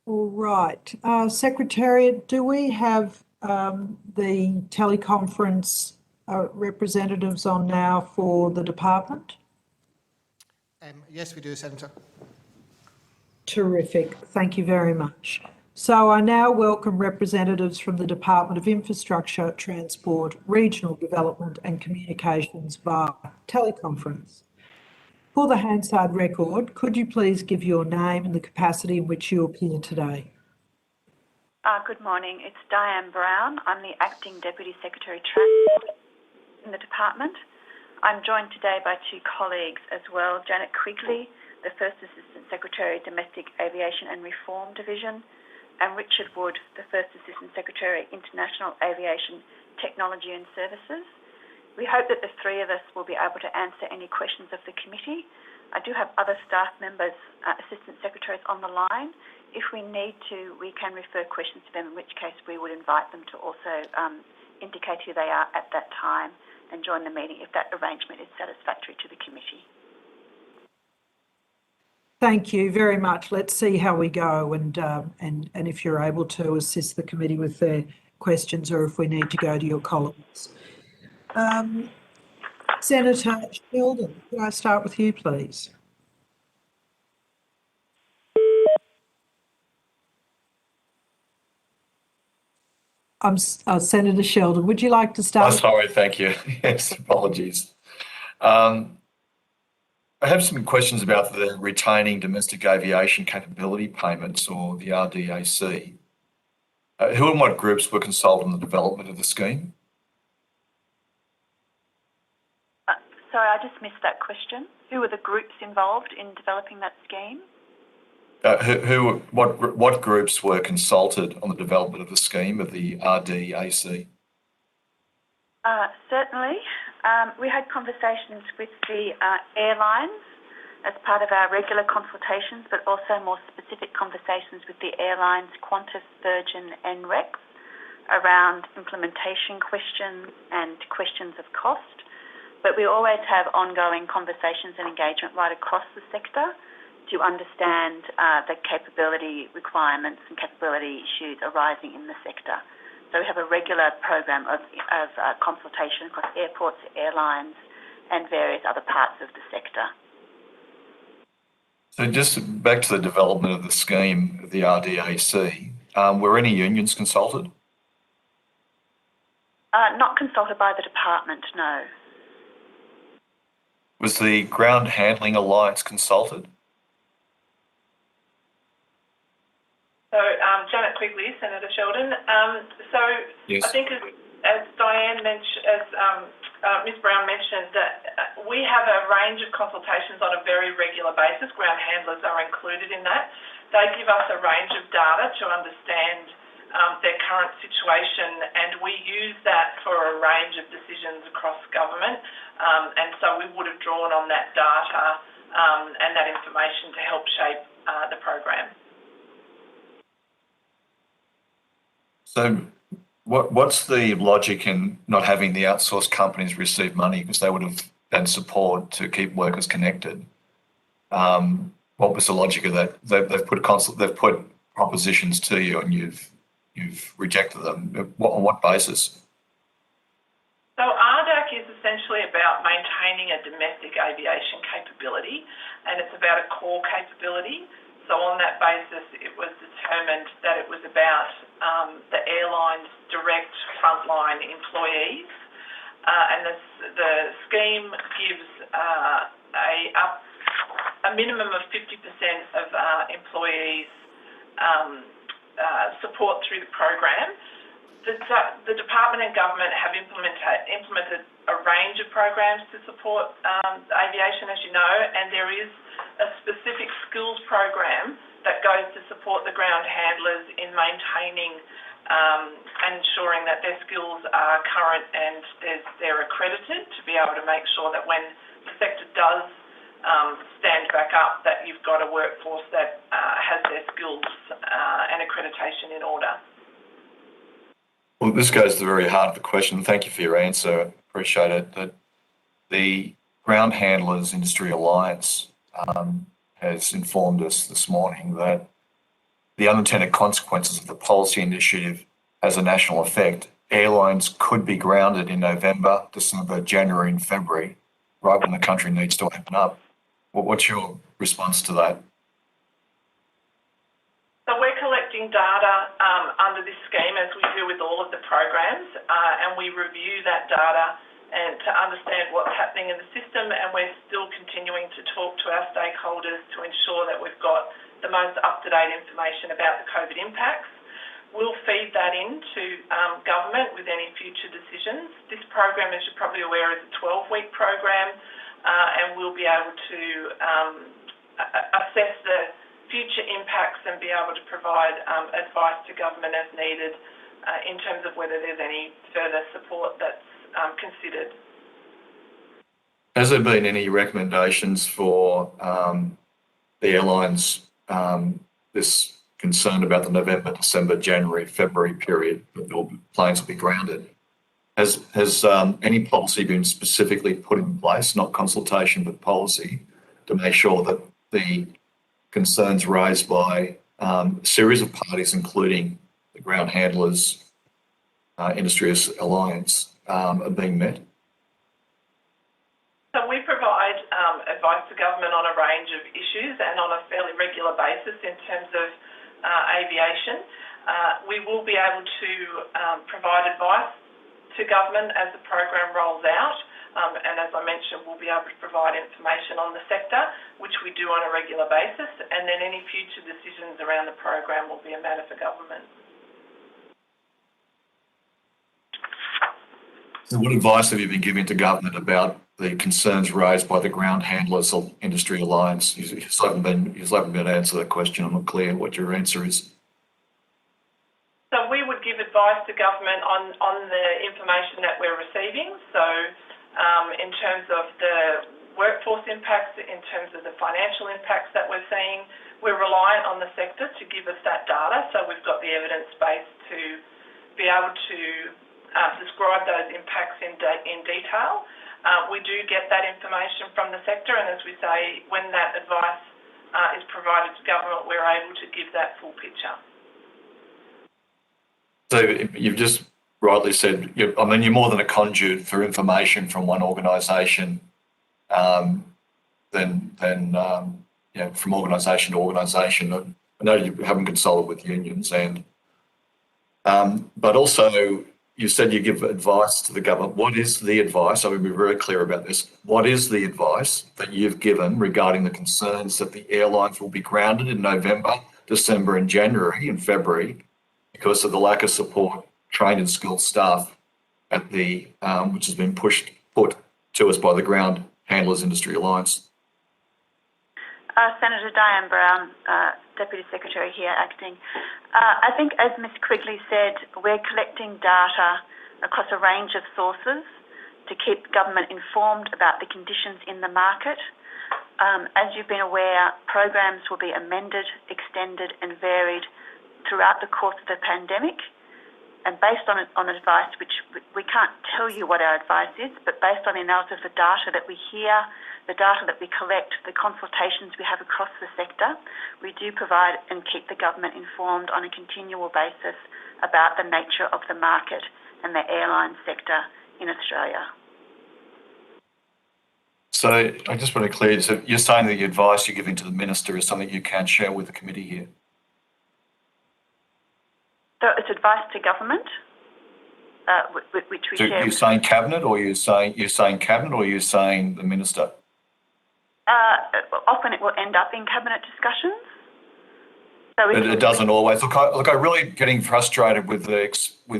All right. Secretariat, do we have the teleconference representatives on now for the department? Yes, we do, Senator. Terrific. Thank you very much. So I now welcome representatives from the Department of Infrastructure, Transport, Regional Development and Communications via teleconference. For the Hansard record, could you please give your name and the capacity in which you appear today? Good morning. It's Diane Brown. I'm the Acting Deputy Secretary Transport in the department. I'm joined today by two colleagues as well, Janet Quigley, the First Assistant Secretary, Domestic Aviation and Reform Division, and Richard Wood, the First Assistant Secretary, International Aviation Technology and Services. We hope that the three of us will be able to answer any questions of the committee. I do have other staff members, Assistant Secretaries on the line. If we need to, we can refer questions to them, in which case we would invite them to also indicate who they are at that time and join the meeting if that arrangement is satisfactory to the committee. Thank you very much. Let's see how we go and if you're able to assist the committee with their questions or if we need to go to your colleagues. Senator Sheldon, could I start with you, please? Senator Sheldon, would you like to start? Oh, sorry, thank you. Yes, apologies. I have some questions about the retaining domestic aviation capability payments, or the RDAC. Who and what groups were consulted on the development of the scheme? Sorry, I just missed that question. Who were the groups involved in developing that scheme? What groups were consulted on the development of the scheme of the RDAC? Certainly. We had conversations with the airlines as part of our regular consultations, but also more specific conversations with the airlines, Qantas, Virgin and Rex, around implementation questions and questions of cost. But we always have ongoing conversations and engagement right across the sector to understand the capability requirements and capability issues arising in the sector. So we have a regular program of consultation across airports, airlines and various other parts of the sector. So just back to the development of the scheme of the RDAC, were any unions consulted? Not consulted by the department, no. Was the Ground Handling Alliance consulted? So, Janet Quigley, Senator Sheldon. Yes. I think as Diane mentioned, as Ms Brown mentioned, that we have a range of consultations on a very regular basis. Ground handlers are included in that. They give us a range of data to understand their current situation, and we use that for a range of decisions across government. And so we would have drawn on that data and that information to help shape the program. So what's the logic in not having the outsourced companies receive money, because they would have had support to keep workers connected? What was the logic of that? They've put propositions to you and you've rejected them. On what basis? So RDAC is essentially about maintaining a domestic aviation capability, and it's about a core capability. So on that basis, it was determined that it was about the airline's direct frontline employees, and the scheme gives a minimum of 50% of employees support through the program. The department and government have implemented a range of programs to support aviation, as you know, and there is a specific skills program that goes to support the ground handlers in maintaining and ensuring that their skills are current and they're accredited to be able to make sure that when the sector does stand back up, that you've got a workforce that has their skills and accreditation in order. Well, this goes to the very heart of the question. Thank you for your answer. Appreciate it. That the Ground Handlers Industry Alliance has informed us this morning that the unintended consequences of the policy initiative has a national effect, airlines could be grounded in November, December, January and February, right when the country needs to open up. What's your response to that? So we're collecting data under this scheme, as we do with all of the programs, and we review that data and to understand what's happening in the system, and we're still continuing to talk to our stakeholders to ensure that we've got the most up-to-date information about the COVID impacts. We'll feed that into government with any future decisions. This program, as you're probably aware, is a 12-week program, and we'll be able to assess the future impacts and be able to provide advice to government as needed in terms of whether there's any further support that's considered. Has there been any recommendations for the airlines, this concern about the November, December, January, February period that planes will be grounded? Has any policy been specifically put in place, not consultation, but policy, to make sure that the concerns raised by a series of parties, including the Ground Handlers Industry Alliance, are being met? So we provide advice to government on a range of issues and on a fairly regular basis in terms of aviation. We will be able to provide advice to government as the program rolls out. And as I mentioned, we'll be able to provide information on the sector, which we do on a regular basis, and then any future decisions around the program will be a matter for government. So what advice have you been giving to government about the concerns raised by the Ground Handlers Industry Alliance? You haven't been able to answer that question. I'm not clear what your answer is. So we would give advice to government on the information that we're receiving. So in terms of the workforce impacts, in terms of the financial impacts that we're seeing, we're reliant on the sector to give us that data. So we've got the evidence base to be able to describe those impacts in detail. We do get that information from the sector, and as we say, when that advice is provided to government, we're able to give that full picture. So you've just rightly said, you're more than a conduit for information from one organisation from organisation to organisation. I know you haven't consulted with unions, but also you said you give advice to the government. What is the advice? I will be very clear about this. What is the advice that you've given regarding the concerns that the airlines will be grounded in November, December and January and February because of the lack of support, trained and skilled staff at the which has been put to us by the Ground Handlers Industry Alliance? Senator Diane Brown, Deputy Secretary here, acting. I think, as Ms Quigley said, we're collecting data across a range of sources to keep government informed about the conditions in the market. As you've been aware, programs will be amended, extended and varied throughout the course of the pandemic. And based on advice, which we can't tell you what our advice is, but based on the analysis of the data that we hear, the data that we collect, the consultations we have across the sector, we do provide and keep the government informed on a continual basis about the nature of the market and the airline sector in Australia. So I just want to clear, so you're saying that the advice you're giving to the Minister is something you can share with the committee here? So it's advice to government, which we share. You're saying cabinet, or you're saying cabinet, or you're saying the Minister? Often it will end up in cabinet discussions. So it doesn't always. Look, I'm really getting frustrated with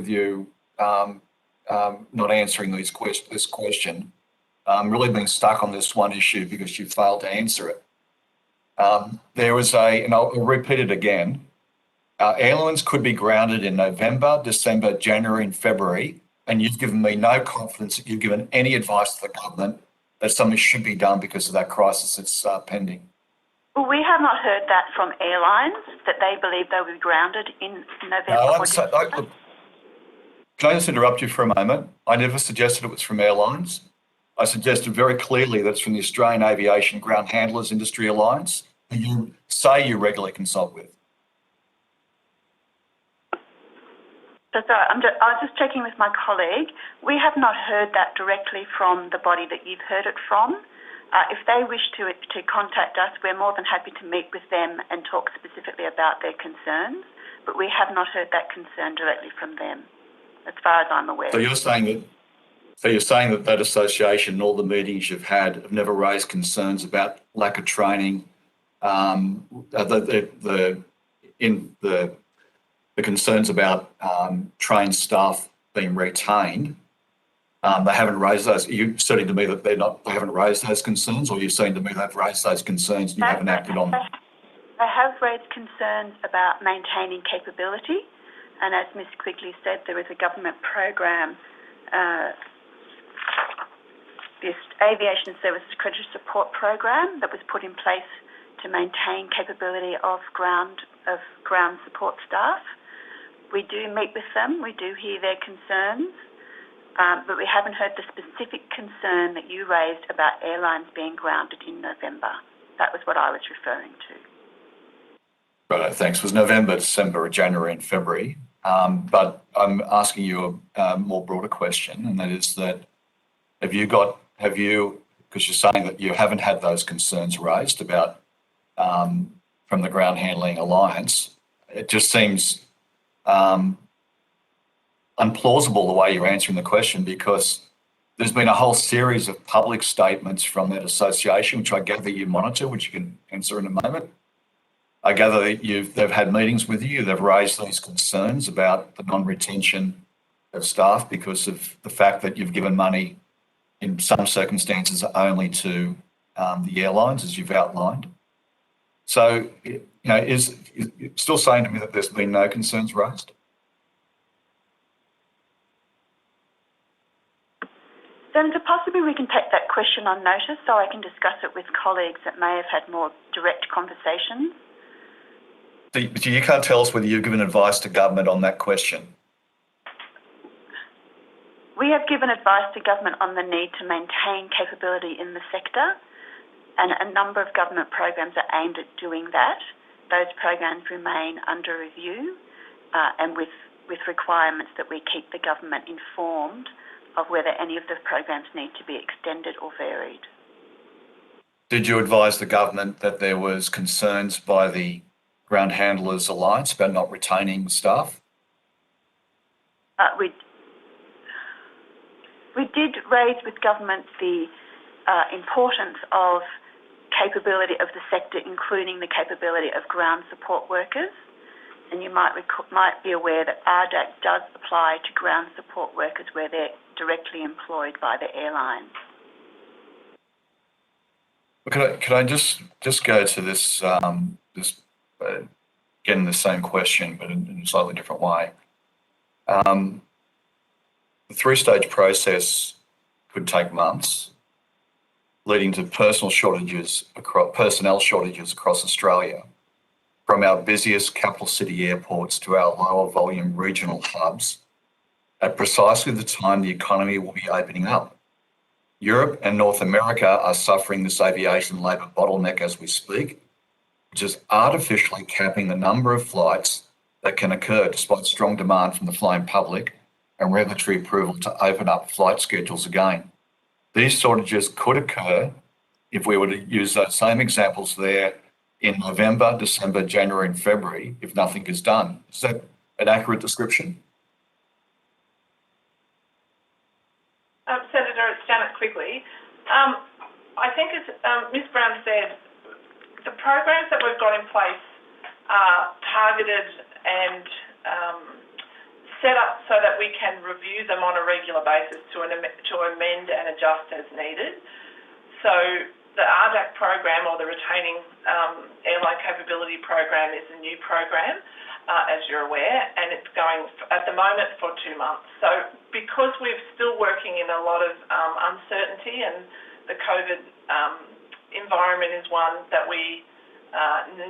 you not answering this question. I'm really being stuck on this one issue because you failed to answer it. There was and I'll repeat it again. Airlines could be grounded in November, December, January and February, and you've given me no confidence that you've given any advice to the government that something should be done because of that crisis that's pending. Well, we have not heard that from airlines, that they believe they will be grounded in November or December. Look, can I just interrupt you for a moment? I never suggested it was from airlines. I suggested very clearly that it's from the Australian Aviation Ground Handlers Industry Alliance, who you say you regularly consult with. So sorry, I was just checking with my colleague. We have not heard that directly from the body that you've heard it from. If they wish to contact us, we're more than happy to meet with them and talk specifically about their concerns, but we have not heard that concern directly from them, as far as I'm aware. So you're saying that association and all the meetings you've had have never raised concerns about lack of training, the concerns about trained staff being retained. They haven't raised those. Are you saying to me that they haven't raised those concerns, or are you saying to me they've raised those concerns and you haven't acted on them? They have raised concerns about maintaining capability, and as Ms Quigley said, there is a government program, this Aviation Services Accredited Support Program, that was put in place to maintain capability of ground support staff. We do meet with them, we do hear their concerns, but we haven't heard the specific concern that you raised about airlines being grounded in November. That was what I was referring to. Right, thanks. It was November, December, January and February. But I'm asking you a more broader question, and that is that because you're saying that you haven't had those concerns raised about from the Ground Handling Alliance, it just seems unplausible the way you're answering the question, because there's been a whole series of public statements from that association, which I gather you monitor, which you can answer in a moment. I gather that they've had meetings with you, they've raised these concerns about the non-retention of staff because of the fact that you've given money in some circumstances only to the airlines, as you've outlined. So, is still saying to me that there's been no concerns raised? Senator, possibly we can take that question on notice so I can discuss it with colleagues that may have had more direct conversations. So you can't tell us whether you've given advice to government on that question? We have given advice to government on the need to maintain capability in the sector, and a number of government programs are aimed at doing that. Those programs remain under review, and with requirements that we keep the government informed of whether any of the programs need to be extended or varied. Did you advise the government that there was concerns by the Ground Handlers Alliance about not retaining staff? We did raise with government the importance of capability of the sector, including the capability of ground support workers. And you might be aware that RDAC does apply to ground support workers where they're directly employed by the airlines. Could I just go to this again, the same question, but in a slightly different way? The three-stage process could take months, leading to personnel shortages across Australia, from our busiest capital city airports to our lower volume regional hubs, at precisely the time the economy will be opening up. Europe and North America are suffering this aviation labour bottleneck as we speak, which is artificially capping the number of flights that can occur despite strong demand from the flying public and regulatory approval to open up flight schedules again. These shortages could occur if we were to use those same examples there in November, December, January and February if nothing is done. Is that an accurate description? Senator, it's Janet Quigley. I think as Ms Brown said, the programs that we've got in place are targeted and set up so that we can review them on a regular basis to amend and adjust as needed. So the RDAC program, or the Retaining Airline Capability Program, is a new program, as you're aware, and it's going at the moment for 2 months. So because we're still working in a lot of uncertainty, and the COVID environment is one that we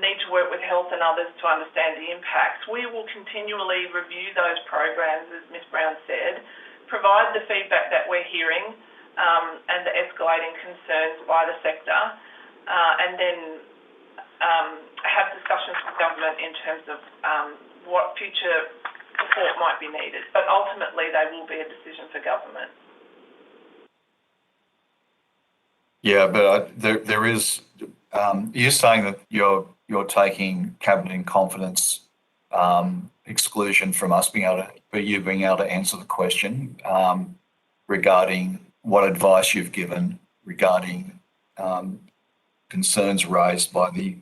need to work with health and others to understand the impacts, we will continually review those programs, as Ms Brown said, provide the feedback that we're hearing and the escalating concerns by the sector, and then have discussions with government in terms of what future support might be needed, but ultimately they will be a decision for government. Yeah, but there is, you're saying that you're taking cabinet in confidence exclusion from us being able to, but you being able to answer the question regarding what advice you've given regarding concerns raised by the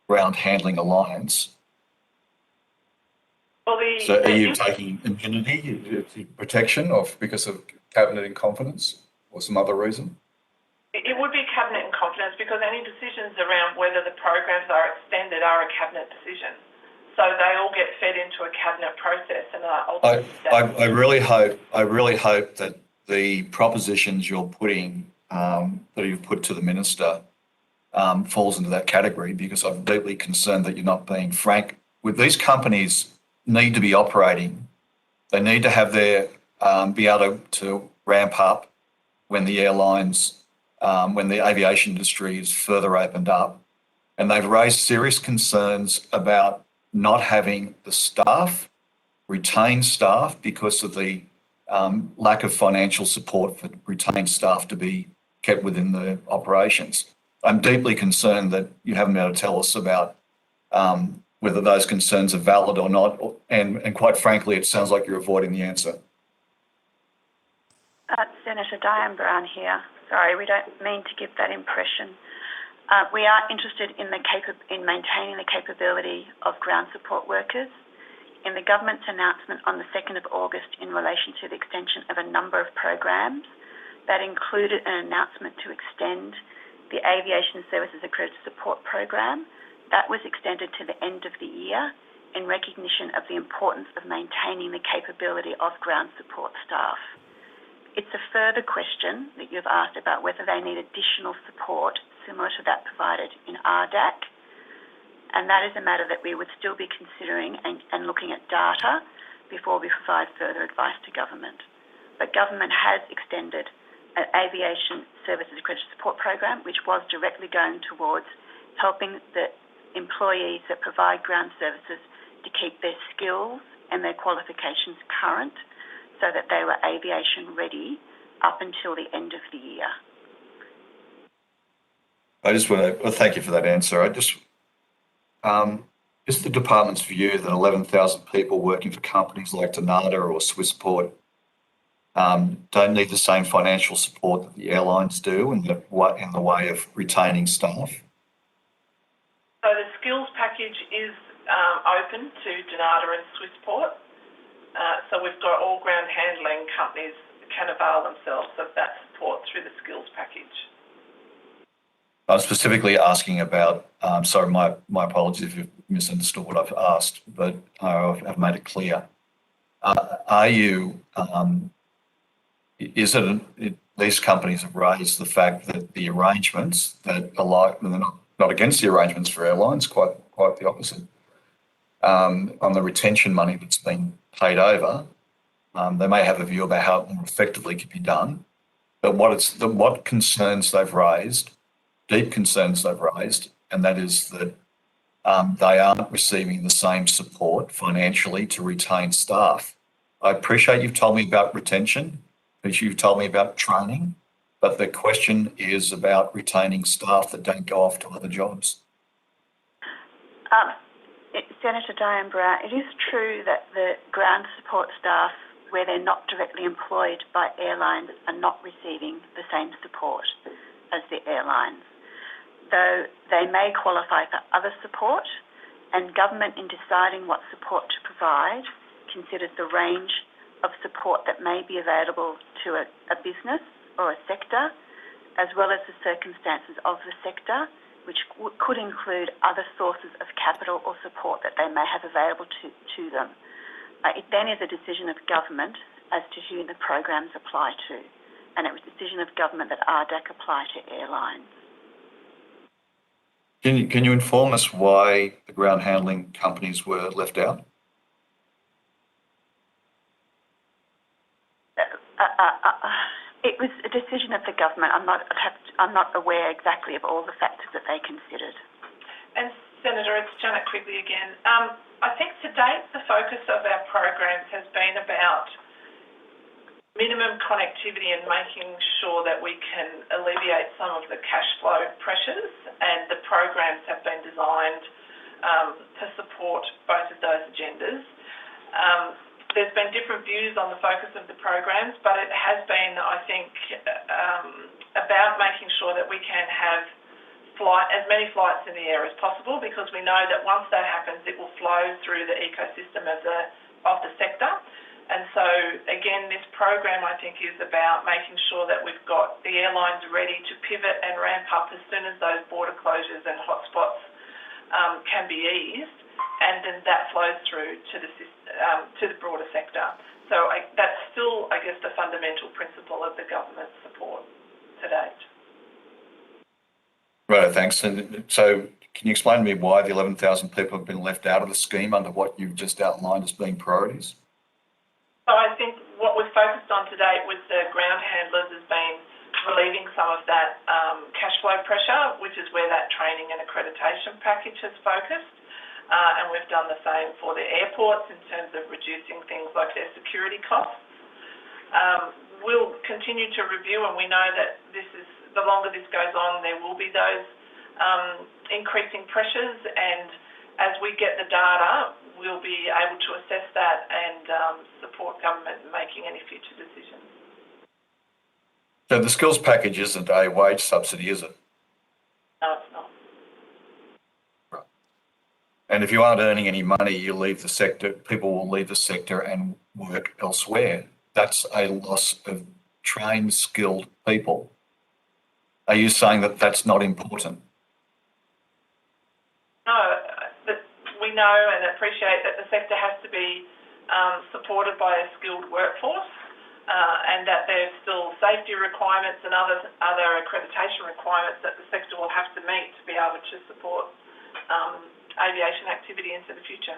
Ground Handling Alliance. Well, So are you taking immunity, protection because of cabinet in confidence or some other reason? It would be cabinet in confidence because any decisions around whether the programs are extended are a cabinet decision. So they all get fed into a cabinet process and are ultimately. I really hope that the propositions you're putting that you've put to the minister falls into that category, because I'm deeply concerned that you're not being frank. With these companies need to be operating, they need to have their be able to ramp up when the airlines, when the aviation industry is further opened up, and they've raised serious concerns about not having the staff, retained staff, because of the lack of financial support for retained staff to be kept within the operations. I'm deeply concerned that you haven't been able to tell us about whether those concerns are valid or not, and quite frankly, it sounds like you're avoiding the answer. Senator Diane Brown here. Sorry, we don't mean to give that impression. We are interested in maintaining the capability of ground support workers. In the government's announcement on the 2nd of August in relation to the extension of a number of programs, that included an announcement to extend the Aviation Services Accredited Support Program. That was extended to the end of the year in recognition of the importance of maintaining the capability of ground support staff. It's a further question that you've asked about whether they need additional support similar to that provided in RDAC, and that is a matter that we would still be considering and looking at data before we provide further advice to government. But government has extended an Aviation Services Accredited Support Program, which was directly going towards helping the employees that provide ground services to keep their skills and their qualifications current so that they were aviation ready up until the end of the year. I just want to thank you for that answer. Is the department's view that 11,000 people working for companies like Donata or Swissport don't need the same financial support that the airlines do in the way of retaining staff? So the skills package is open to Donata and Swissport. So we've got all ground handling companies can avail themselves of that support through the skills package. I'm specifically asking about, sorry, my apologies if you've misunderstood what I've asked, but I've made it clear. These companies have raised the fact that the arrangements that are like, they're not against the arrangements for airlines, quite the opposite. On the retention money that's been paid over, they may have a view about how it more effectively can be done, but what concerns they've raised, deep concerns they've raised, and that is that they aren't receiving the same support financially to retain staff. I appreciate you've told me about retention, but you've told me about training, but the question is about retaining staff that don't go off to other jobs. Senator Diane Brown, it is true that the ground support staff, where they're not directly employed by airlines, are not receiving the same support as the airlines, though they may qualify for other support, and government, in deciding what support to provide, considers the range of support that may be available to a business or a sector, as well as the circumstances of the sector, which could include other sources of capital or support that they may have available to them. It then is a decision of government as to who the programs apply to, and it was a decision of government that RDAC apply to airlines. Can you inform us why the ground handling companies were left out? It was a decision of the government. I'm not aware exactly of all the factors that they considered. And Senator, it's Janet Quigley again. I think to date the focus of our programs has been about minimum connectivity and making sure that we can alleviate some of the cash flow pressures, and the programs have been designed to support both of those agendas. There's been different views on the focus of the programs, but it has been, I think, about making sure that we can have as many flights in the air as possible, because we know that once that happens, it will flow through the ecosystem of the sector. And so, again, this program, I think, is about making sure that we've got the airlines ready to pivot and ramp up as soon as those border closures and hotspots can be eased, and then that flows through to the broader sector. So that's still, I guess, the fundamental principle of the government's support to date. Right, thanks. And so can you explain to me why the 11,000 people have been left out of the scheme under what you've just outlined as being priorities? So I think what we've focused on to date with the ground handlers has been relieving some of that cash flow pressure, which is where that training and accreditation package has focused. And we've done the same for the airports in terms of reducing things like their security costs. We'll continue to review, and we know that the longer this goes on, there will be those increasing pressures, and as we get the data, we'll be able to assess that and support government in making any future decisions. So the skills package isn't a wage subsidy, is it? No, it's not. Right. And if you aren't earning any money, you leave the sector, people will leave the sector and work elsewhere. That's a loss of trained, skilled people. Are you saying that that's not important? No, but we know and appreciate that the sector has to be supported by a skilled workforce, and that there's still safety requirements and other accreditation requirements that the sector will have to meet to be able to support aviation activity into the future.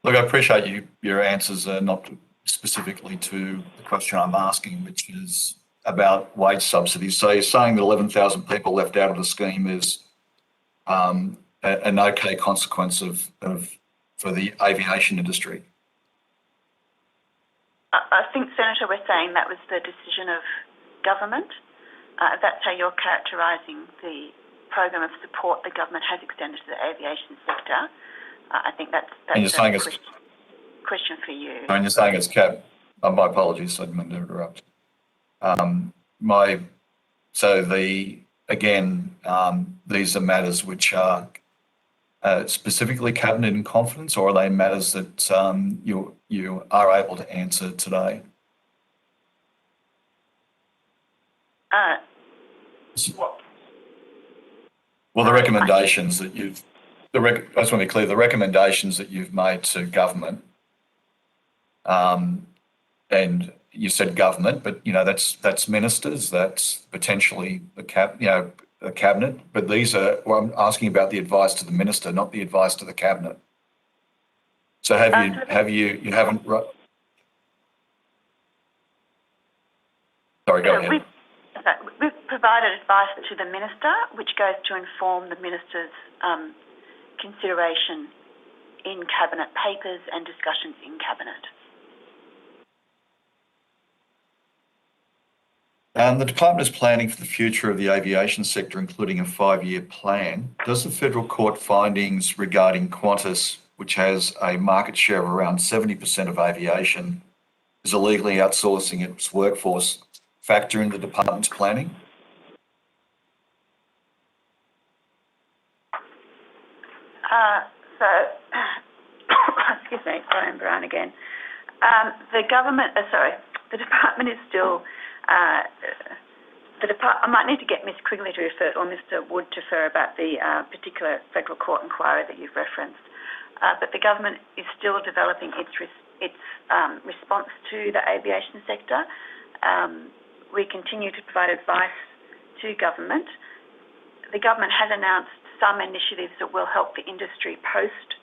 Look, I appreciate your answers are not specifically to the question I'm asking, which is about wage subsidies. So you're saying that 11,000 people left out of the scheme is an okay consequence for the aviation industry? I think, Senator, we're saying that was the decision of government. That's how you're characterising the program of support the government has extended to the aviation sector. I think that's and you're saying it's question for you. And you're saying it's capped. My apologies, I didn't mean to interrupt. These are matters which are specifically cabinet in confidence, or are they matters that you are able to answer today? Well, the recommendations that I just want to be clear, the recommendations that you've made to government, and you said government, but that's ministers, that's potentially the cabinet. But these are, well, I'm asking about the advice to the minister, not the advice to the cabinet. So you haven't. Sorry, go ahead. We've provided advice to the minister, which goes to inform the minister's consideration in cabinet papers and discussions in cabinet. The department is planning for the future of the aviation sector, including a 5-year plan. Does the federal court findings regarding Qantas, which has a market share of around 70% of aviation, is illegally outsourcing its workforce, factor in the department's planning? Excuse me, Brian Brown again. The department is still. I might need to get Ms. Quigley to refer, or Mr. Wood to refer about the particular federal court inquiry that you've referenced. But the government is still developing its response to the aviation sector. We continue to provide advice to government. The government has announced some initiatives that will help the industry post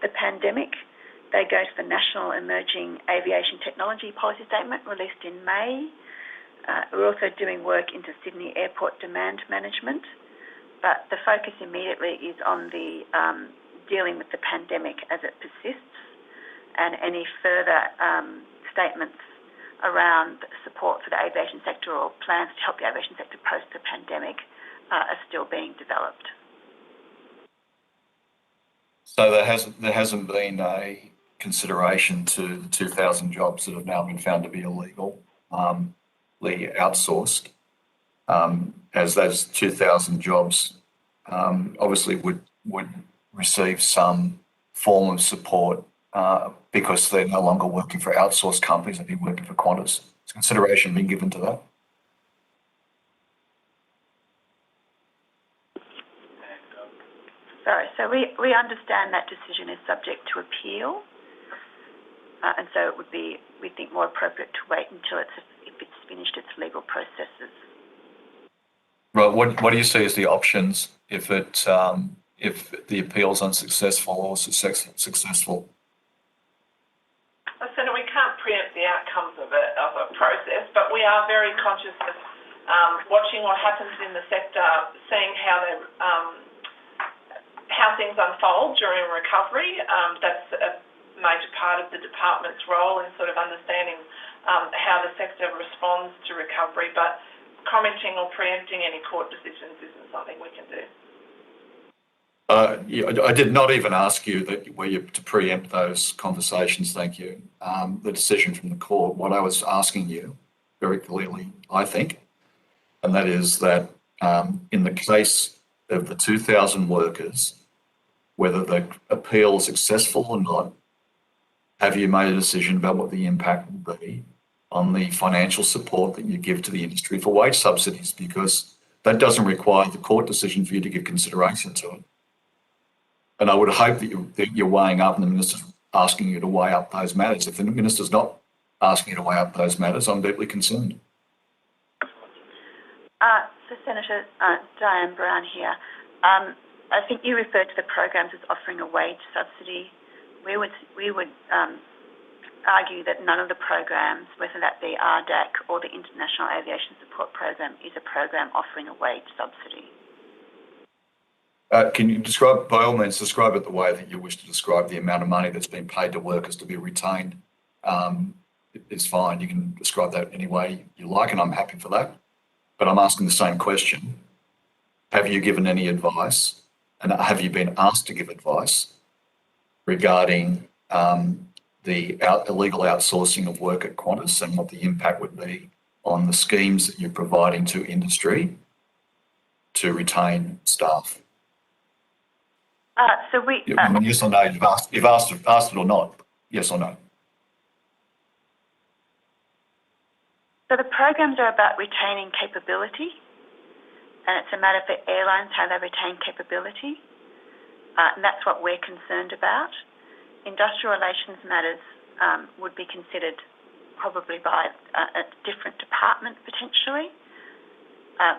the pandemic. They go to the National Emerging Aviation Technology Policy Statement released in May. We're also doing work into Sydney Airport demand management. but the focus immediately is on the dealing with the pandemic as it persists, and any further statements around support for the aviation sector or plans to help the aviation sector post the pandemic are still being developed. So there hasn't been a consideration to the 2,000 jobs that have now been found to be illegally outsourced, as those 2,000 jobs obviously would receive some form of support because they're no longer working for outsourced companies, they've been working for Qantas. Has consideration been given to that? Sorry, so we understand that decision is subject to appeal, and so it would be, we think, more appropriate to wait until if it's finished its legal processes. Right. What do you see as the options if the appeal is unsuccessful or successful? Senator, we can't preempt the outcomes of a process, but we are very conscious of watching what happens in the sector, seeing how things unfold during recovery. That's a major part of the department's role in sort of understanding how the sector responds to recovery, but commenting or preempting any court decisions isn't something we can do. I did not even ask you were you to preempt those conversations, thank you. The decision from the court. What I was asking you very clearly, I think, and that is that in the case of the 2,000 workers, whether the appeal is successful or not, have you made a decision about what the impact will be on the financial support that you give to the industry for wage subsidies? Because that doesn't require the court decision for you to give consideration to it. And I would hope that you're weighing up and the minister's asking you to weigh up those matters. If the minister's not asking you to weigh up those matters, I'm deeply concerned. So Senator Diane Brown here. I think you referred to the programs as offering a wage subsidy. We would argue that none of the programs, whether that be RDAC or the International Aviation Support Program, is a program offering a wage subsidy. Can you describe, by all means, describe it the way that you wish to describe the amount of money that's been paid to workers to be retained? It's fine. You can describe that any way you like, and I'm happy for that. But I'm asking the same question. Have you given any advice, and have you been asked to give advice regarding the illegal outsourcing of work at Qantas and what the impact would be on the schemes that you're providing to industry to retain staff? So we... yes or no, you've asked it or not, yes or no? So the programs are about retaining capability, and it's a matter for airlines how they retain capability, and that's what we're concerned about. Industrial relations matters would be considered probably by a different department potentially,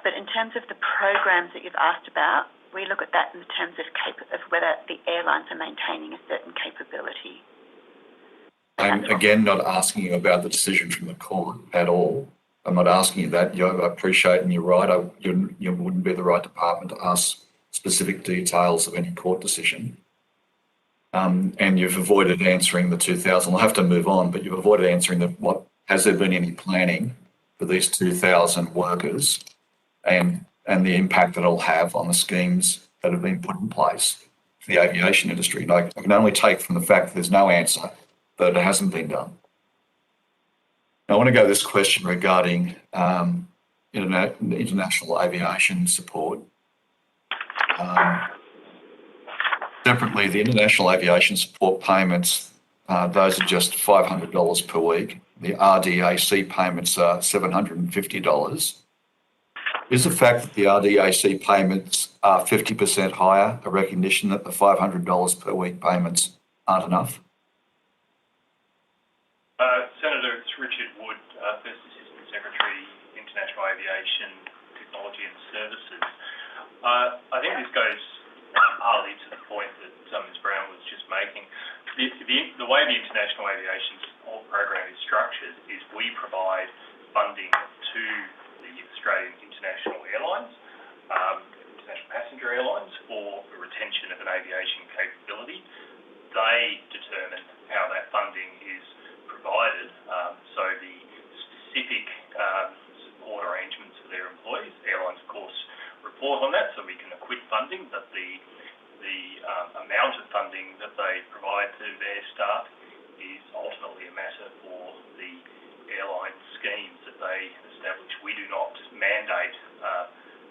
but in terms of the programs that you've asked about, we look at that in terms of whether the airlines are maintaining a certain capability. I'm again not asking you about the decision from the court at all. I'm not asking you that. I appreciate, and you're right, you wouldn't be the right department to ask specific details of any court decision. And you've avoided answering the 2,000. We'll have to move on, but you've avoided answering has there been any planning for these 2,000 workers and the impact that it'll have on the schemes that have been put in place for the aviation industry? And I can only take from the fact that there's no answer that it hasn't been done. Now, I want to go to this question regarding international aviation support. Separately, the international aviation support payments, those are just $500 per week. The RDAC payments are $750. Is the fact that the RDAC payments are 50% higher a recognition that the $500 per week payments aren't enough? Senator, it's Richard Wood, First Assistant Secretary, International Aviation Technology and Services. I think this goes partly to the point that Ms Brown was just making. The way the International Aviation Support Program is structured is we provide funding to the Australian international airlines, international passenger funding, but the amount of funding that they provide to their staff is ultimately a matter for the airline schemes that they establish. We do not mandate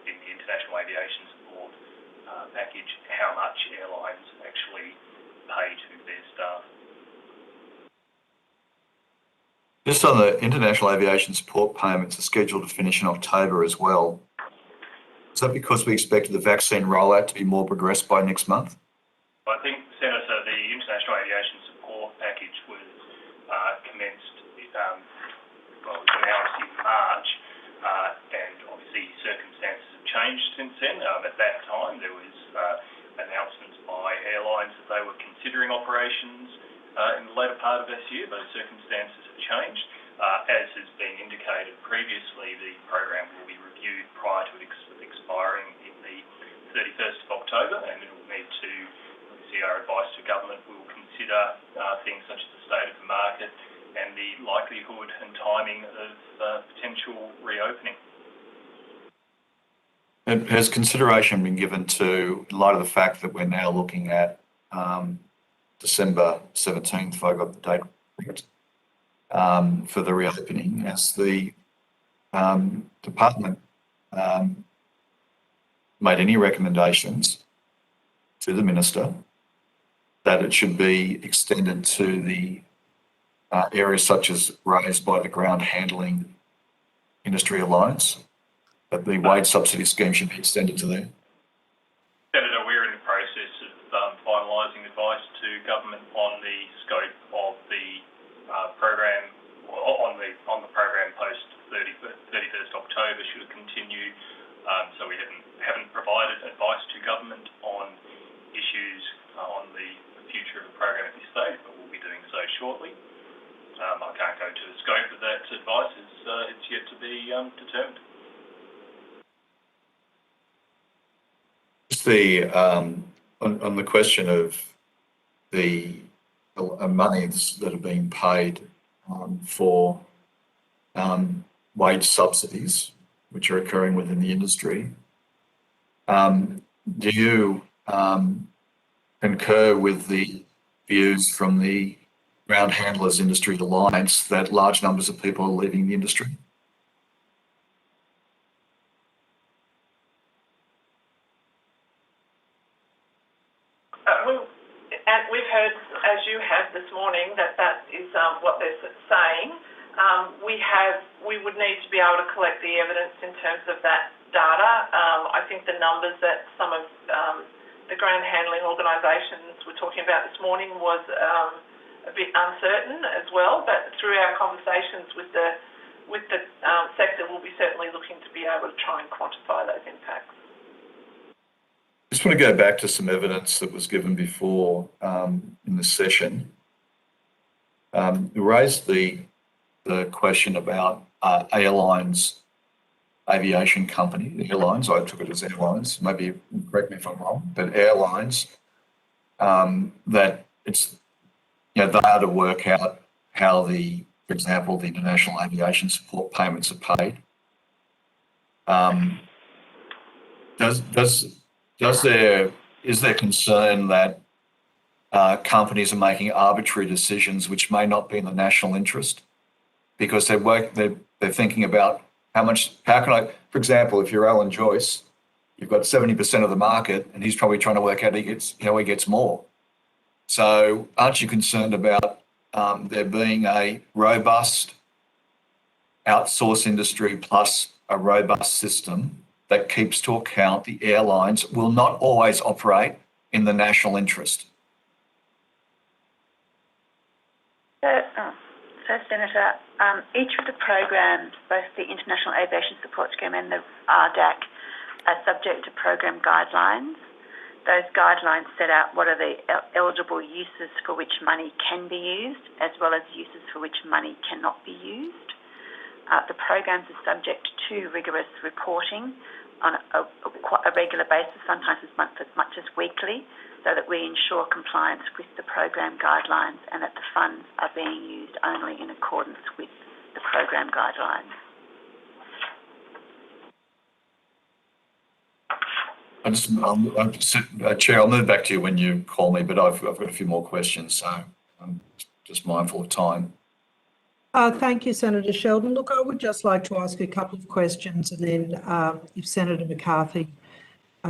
in the international aviation support package how much airlines actually pay to their staff. Just on the international aviation support payments are scheduled to finish in October as well. Is that because we expected the vaccine rollout to be more progressed by next month? I think, Senator, the international aviation support package was commenced, was announced in March, and obviously circumstances have changed since then. At that time, there was announcements by airlines that they were considering operations in the later part of this year. Those circumstances have changed. As has been indicated previously, the program will be reviewed prior to it expiring in the 31st of October, and it will need to, obviously our advice to government will consider things such as the state of the market and the likelihood and timing of potential reopening. And has consideration been given to, in light of the fact that we're now looking at December 17th, if I got the date correct, for the reopening, as the department made any recommendations to the minister that it should be extended to the areas such as raised by the Ground Handling Industry Alliance, that the wage subsidy scheme should be extended to there? Senator, we're in the process of finalising advice to government on the scope of the program, or on the program post 31st October should it continue. So we haven't provided advice to government on issues on the future of the program at this stage, but we'll be doing so shortly. I can't go to the scope of that advice; it's yet to be determined. Just the on the question of the monies that are being paid for wage subsidies, which are occurring within the industry, do you concur with the views from the Ground Handlers Industry Alliance that large numbers of people are leaving the industry? We've heard, as you have this morning, that is what they're saying. We would need to be able to collect the evidence in terms of that data. I think the numbers that some of the ground handling organisations were talking about this morning was a bit uncertain as well. But through our conversations with the sector, we'll be certainly looking to be able to try and quantify those impacts. I just want to go back to some evidence that was given before in this session. You raised the question about airlines, aviation company, airlines, I took it as airlines, maybe correct me if I'm wrong, but airlines, that it's, they are to work out how for example, the international aviation support payments are paid. Is there concern that companies are making arbitrary decisions which may not be in the national interest because they're thinking about how can I, for example, if you're Alan Joyce, you've got 70% of the market and he's probably trying to work out how he gets more. So aren't you concerned about there being a robust outsource industry plus a robust system that keeps to account the airlines will not always operate in the national interest? So Senator, each of the programs, both the International Aviation Support Scheme and the RDAC, are subject to program guidelines. Those guidelines set out what are the eligible uses for which money can be used, as well as uses for which money cannot be used. The programs are subject to rigorous reporting on a regular basis, sometimes as much as weekly, so that we ensure compliance with the program guidelines and that the funds are being used only in accordance with the program guidelines. Chair, I'll move back to you when you call me, but I've got a few more questions, so I'm just mindful of time. Thank you, Senator Sheldon. Look, I would just like to ask a couple of questions, and then if Senator McCarthy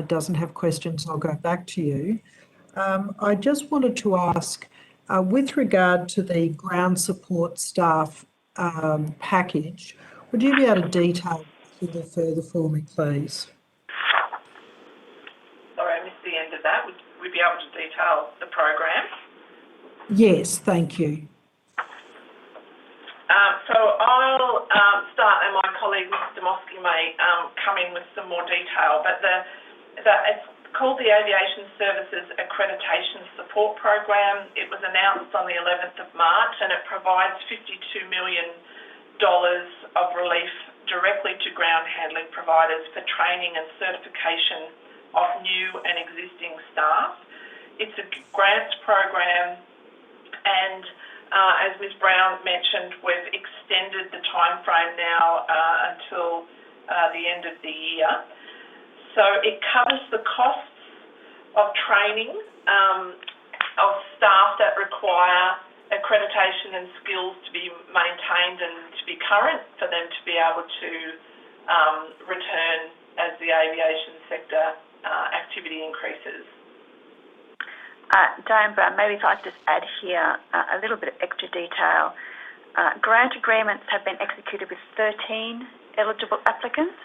doesn't have questions, I'll go back to you. I just wanted to ask, with regard to the ground support staff package, would you be able to detail a little further for me, please? Sorry, I missed the end of that. Would we be able to detail the program? Yes, thank you. So I'll start, and my colleague Mr. Demosky may come in with some more detail. But it's called the Aviation Services Accreditation Support Program. It was announced on the 11th of March, and it provides $52 million of relief directly to ground handling providers for training and certification of new and existing staff. It's a grants program, and as Ms Brown mentioned, we've extended the time frame now until the end of the year. So it covers the costs of training of staff that require accreditation and skills to be maintained and to be current for them to be able to return as the aviation sector activity increases. Diane Brown, maybe if I could just add here a little bit of extra detail. Grant agreements have been executed with 13 eligible applicants.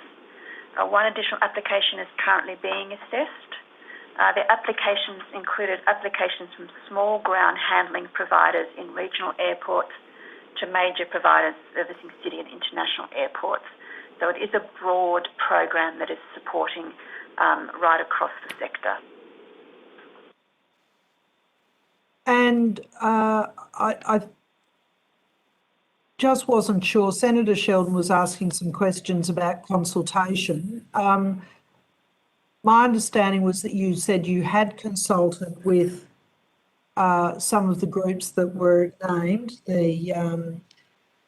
One additional application is currently being assessed. The applications included applications from small ground handling providers in regional airports to major providers servicing city and international airports. So it is a broad program that is supporting right across the sector. And I just wasn't sure. Senator Sheldon was asking some questions about consultation. My understanding was that you said you had consulted with some of the groups that were named, the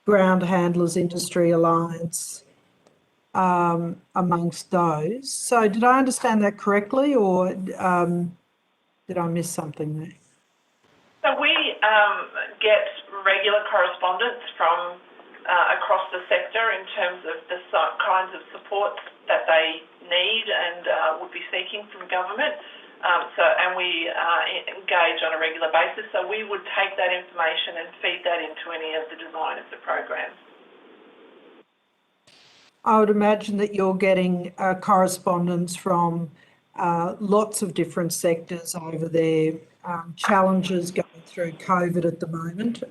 Ground Handlers Industry Alliance, amongst those. So did I understand that correctly, or did I miss something there? So we get regular correspondence from across the sector in terms of the kinds of support that they need and would be seeking from government. And we engage on a regular basis. So we would take that information and feed that into any of the design of the program. I would imagine that you're getting correspondence from lots of different sectors over their challenges going through COVID at the moment.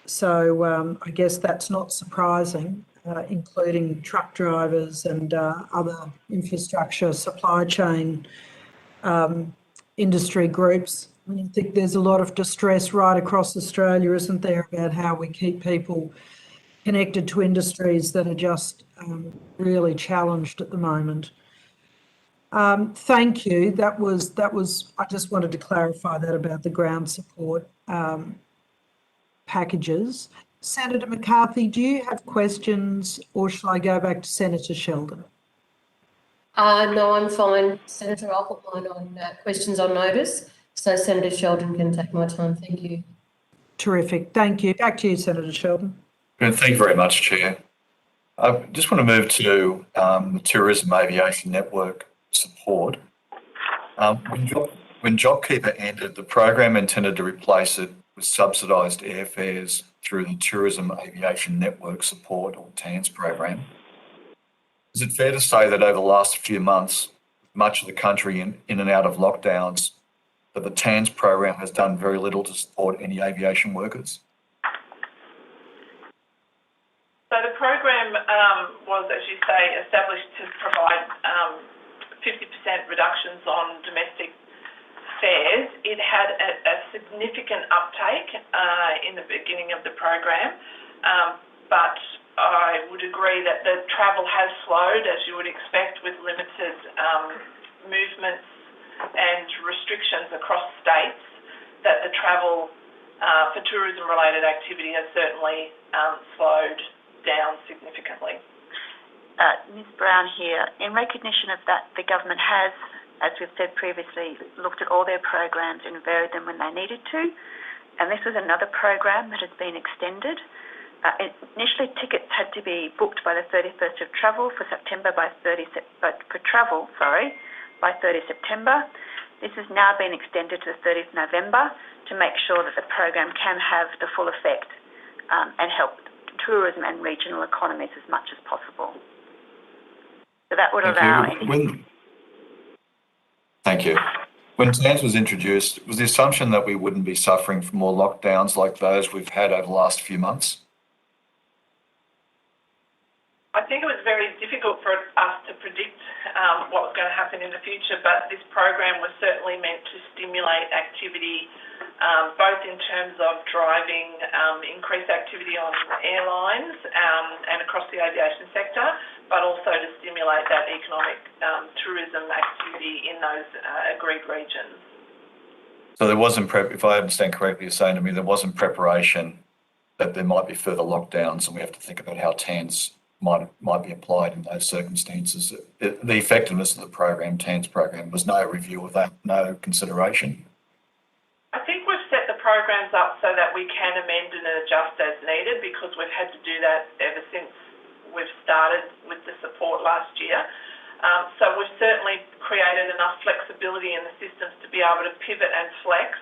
So I guess that's not surprising, including truck drivers and other infrastructure supply chain industry groups. I think there's a lot of distress right across Australia, isn't there, about how we keep people connected to industries that are just really challenged at the moment. Thank you. That was. I just wanted to clarify that about the ground support packages. Senator McCarthy, do you have questions, or shall I go back to Senator Sheldon? No, I'm fine, Senator. I'll put mine on questions on notice, so Senator Sheldon can take my time. Thank you. Terrific. Thank you. Back to you, Senator Sheldon. Good. Thank you very much, Chair. I just want to move to the Tourism Aviation Network support. When JobKeeper ended, the program intended to replace it with subsidised airfares through the Tourism Aviation Network Support, or TANS program. Is it fair to say that over the last few months, much of the country in and out of lockdowns, that the TANS program has done very little to support any aviation workers? So the program was, as you say, established to provide 50% reductions on domestic fares. It had a significant uptake in the beginning of the program, but I would agree that the travel has slowed, as you would expect, with limited movements and restrictions across states, that the travel for tourism-related activity has certainly slowed down significantly. Ms Brown here. In recognition of that, the government has, as we've said previously, looked at all their programs and varied them when they needed to. And this was another program that has been extended. Initially, tickets had to be booked by the 31st of travel for September by 30 September. This has now been extended to the 30th November to make sure that the program can have the full effect and help tourism and regional economies as much as possible. So that would allow... Thank you. When TANS was introduced, was the assumption that we wouldn't be suffering from more lockdowns like those we've had over the last few months? I think it was very difficult for us to predict what was going to happen in the future, but this program was certainly meant to stimulate activity, both in terms of driving increased activity on airlines and across the aviation sector, but also to stimulate that economic tourism activity in those agreed regions. So there wasn't if I understand correctly, you're saying to me there wasn't preparation that there might be further lockdowns, and we have to think about how TANS might be applied in those circumstances. The effectiveness of the program, TANS program, was no review of that, no consideration. I think we've set the programs up so that we can amend and adjust as needed, because we've had to do that ever since we've started with the support last year. So we've certainly created enough flexibility in the systems to be able to pivot and flex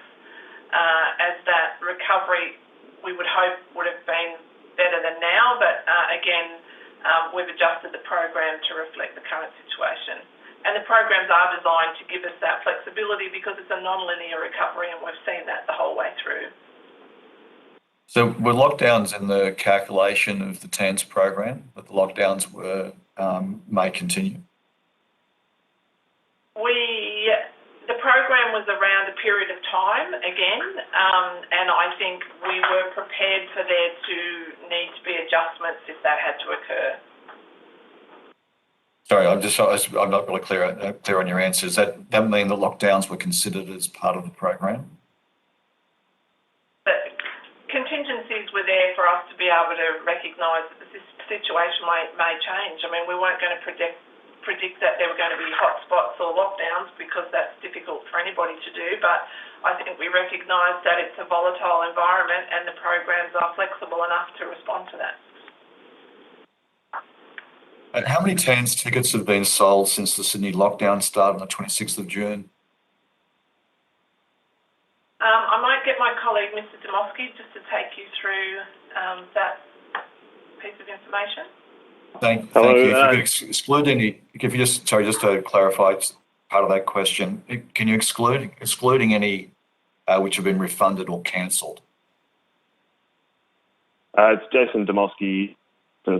as that recovery, we would hope, would have been better than now, but again, we've adjusted the program to reflect the current situation. And the programs are designed to give us that flexibility because it's a non-linear recovery, and we've seen that the whole way through. So were lockdowns in the calculation of the TANS program, that the lockdowns may continue? The program was around a period of time again, and I think we were prepared for there to need to be adjustments if that had to occur. Sorry, I'm not really clear on your answer. Does that mean that lockdowns were considered as part of the program? But contingencies were there for us to be able to recognise that the situation may change. I mean, we weren't going to predict that there were going to be hotspots or lockdowns, because that's difficult for anybody to do, but I think we recognise that it's a volatile environment and the programs are flexible enough to respond to that. And how many TANS tickets have been sold since the Sydney lockdown started on the 26th of June? I might get my colleague, Mr. Demosky, just to take you through that piece of information. Thank you. If you could exclude any, just to clarify part of that question, can you excluding any which have been refunded or cancelled? It's Jason Demosky,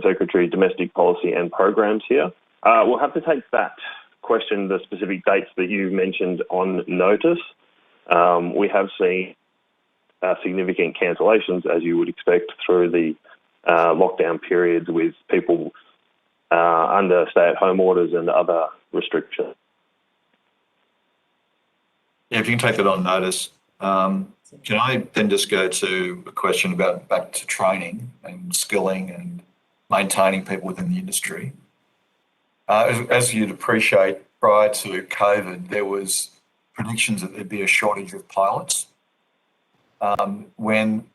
Secretary, Domestic Policy and Programs here. We'll have to take that question, the specific dates that you mentioned, on notice. We have seen significant cancellations, as you would expect, through the lockdown periods, with people under stay-at-home orders and other restrictions. Yeah, if you can take that on notice. Can I then just go to a question about back to training and skilling and maintaining people within the industry? As you'd appreciate, prior to COVID, there was predictions that there'd be a shortage of pilots. When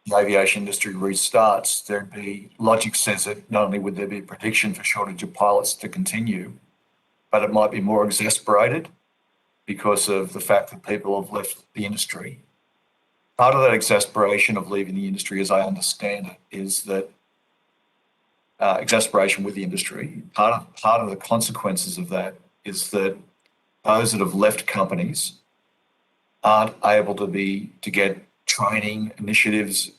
the aviation industry restarts, there'd be, logic says that not only would there be a prediction for shortage of pilots to continue, but it might be more exacerbated because of the fact that people have left the industry. Part of that exasperation of leaving the industry, as I understand it, is that exasperation with the industry. Part of the consequences of that is that those that have left companies aren't able to get training initiatives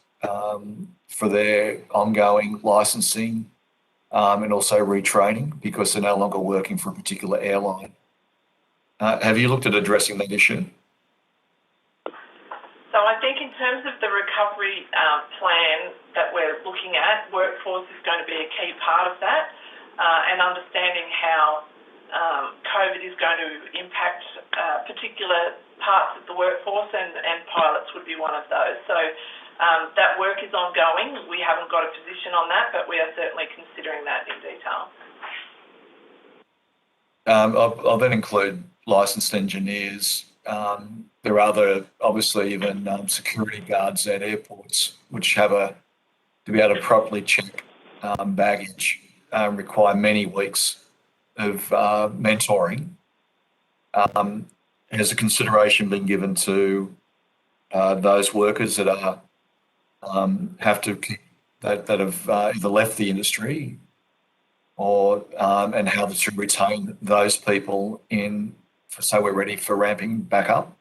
for their ongoing licensing and also retraining, because they're no longer working for a particular airline. Have you looked at addressing that issue? So I think in terms of the recovery plan that we're looking at, workforce is going to be a key part of that, and understanding how COVID is going to impact particular parts of the workforce, and pilots would be one of those. So that work is ongoing. We haven't got a position on that, but we are certainly considering that in detail. I'll then include licensed engineers. There are other, obviously, even security guards at airports, which have to be able to properly check baggage, require many weeks of mentoring. Has a consideration been given to those workers that are have to that have either left the industry or and how to retain those people so we're ready for ramping back up?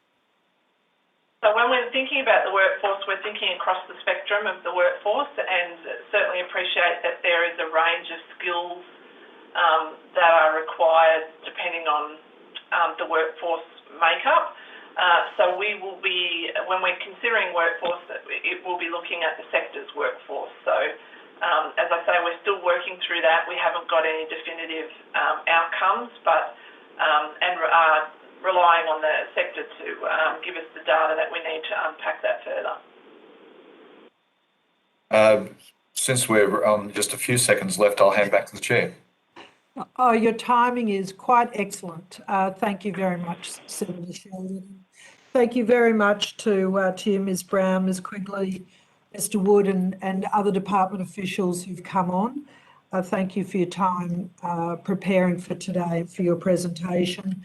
So when we're thinking about the workforce, we're thinking across the spectrum of the workforce, and certainly appreciate that there is a range of skills that are required depending on the workforce makeup. So we will be, when we're considering workforce, it will be looking at the sector's workforce. So as I say, we're still working through that. We haven't got any definitive outcomes, but and are relying on the sector to give us the data that we need to unpack that further. Since we're just a few seconds left, I'll hand back to the chair. Oh, your timing is quite excellent. Thank you very much, Senator Sheldon. Thank you very much to you, Ms Brown, Ms Quigley, Mr Wood and other department officials who've come on. Thank you for your time preparing for today, for your presentation.